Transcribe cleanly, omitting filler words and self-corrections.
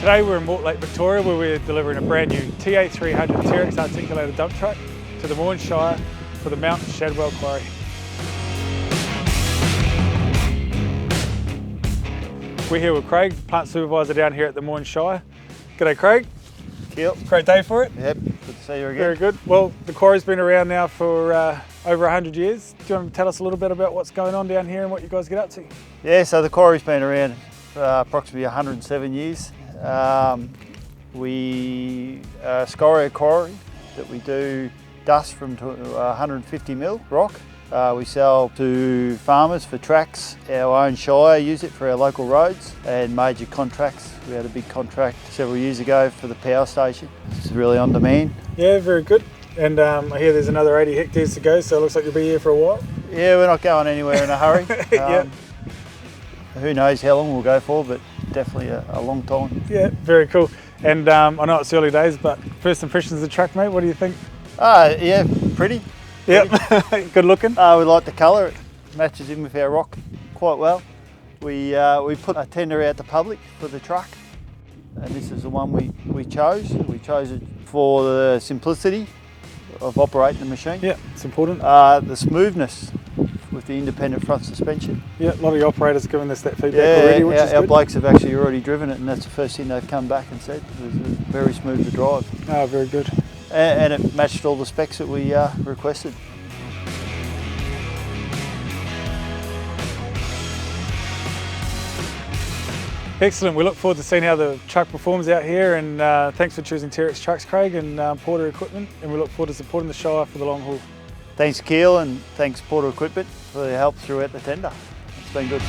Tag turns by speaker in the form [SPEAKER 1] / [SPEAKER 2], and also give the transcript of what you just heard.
[SPEAKER 1] Today we're in Mortlake, Victoria, where we're delivering a brand new TA300 Terex articulated dump truck to the Moyne Shire for the Mountain Shadwell Quarry. We're here with Craig, plant supervisor down here at the Moyne Shire. G'day Craig.
[SPEAKER 2] Yep.
[SPEAKER 1] Great day for it.
[SPEAKER 2] Yep, good to see you again.
[SPEAKER 1] Very good. Well, the quarry's been around now for over 100 years. Do you want to tell us a little bit about what's going on down here and what you guys get up to?
[SPEAKER 2] Yeah, so the quarry's been around for approximately 107 years. We are a scoria quarry that we do dust from 150 mil rock. We sell to farmers for tracks. Our own shire use it for our local roads and major contracts. We had a big contract several years ago for the power station. It's really on demand.
[SPEAKER 1] Yeah, very good. And I hear there's another 80 hectares to go, so it looks like you'll be here for a while.
[SPEAKER 2] Yeah, we're not going anywhere in a hurry.
[SPEAKER 1] Yep.
[SPEAKER 2] Who knows how long we'll go for, but definitely a long time.
[SPEAKER 1] Yeah, very cool. And I know it's early days, but first impressions of the truck, mate, what do you think?
[SPEAKER 2] Yeah, pretty.
[SPEAKER 1] Yep, good looking.
[SPEAKER 2] We like the colour, it matches in with our rock quite well. We put a tender out to public for the truck, and this is the one we chose. We chose it for the simplicity of operating the machine.
[SPEAKER 1] Yeah, it's important.
[SPEAKER 2] The smoothness with the independent front suspension.
[SPEAKER 1] Yeah, a lot of the operators have given us that feedback already, which is
[SPEAKER 2] our
[SPEAKER 1] good.
[SPEAKER 2] blokes have actually already driven it, and that's the first thing they've come back and said. It was very smooth to drive.
[SPEAKER 1] Oh, very good.
[SPEAKER 2] And it matched all the specs that we requested.
[SPEAKER 1] Excellent. We look forward to seeing how the truck performs out here, and thanks for choosing Terex Trucks, Craig, and Porter Equipment, and we look forward to supporting the Shire for the long haul.
[SPEAKER 2] Thanks Keel, and thanks Porter Equipment for their help throughout the tender. It's been good.